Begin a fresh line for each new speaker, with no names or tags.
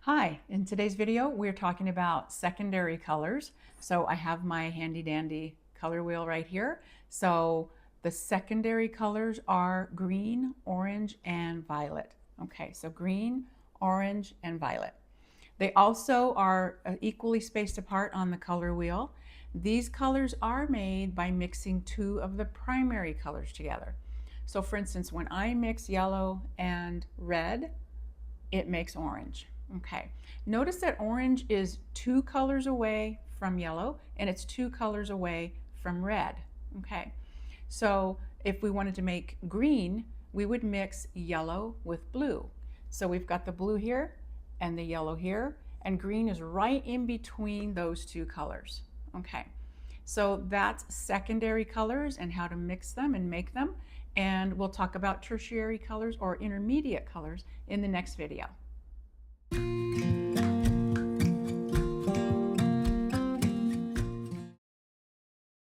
Hi, in today's video we're talking about secondary colors. So I have my handy dandy color wheel right here. So the secondary colors are green, orange, and violet. Okay, so green, orange, and violet. They also are equally spaced apart on the color wheel. These colors are made by mixing two of the primary colors together. So for instance, when I mix yellow and red, it makes orange. Okay, notice that orange is two colors away from yellow and it's two colors away from red. Okay, so if we wanted to make green, we would mix yellow with blue. So we've got the blue here and the yellow here, and green is right in between those two colors. Okay, so that's secondary colors and how to mix them and make them. And we'll talk about tertiary colors or intermediate colors in the next video.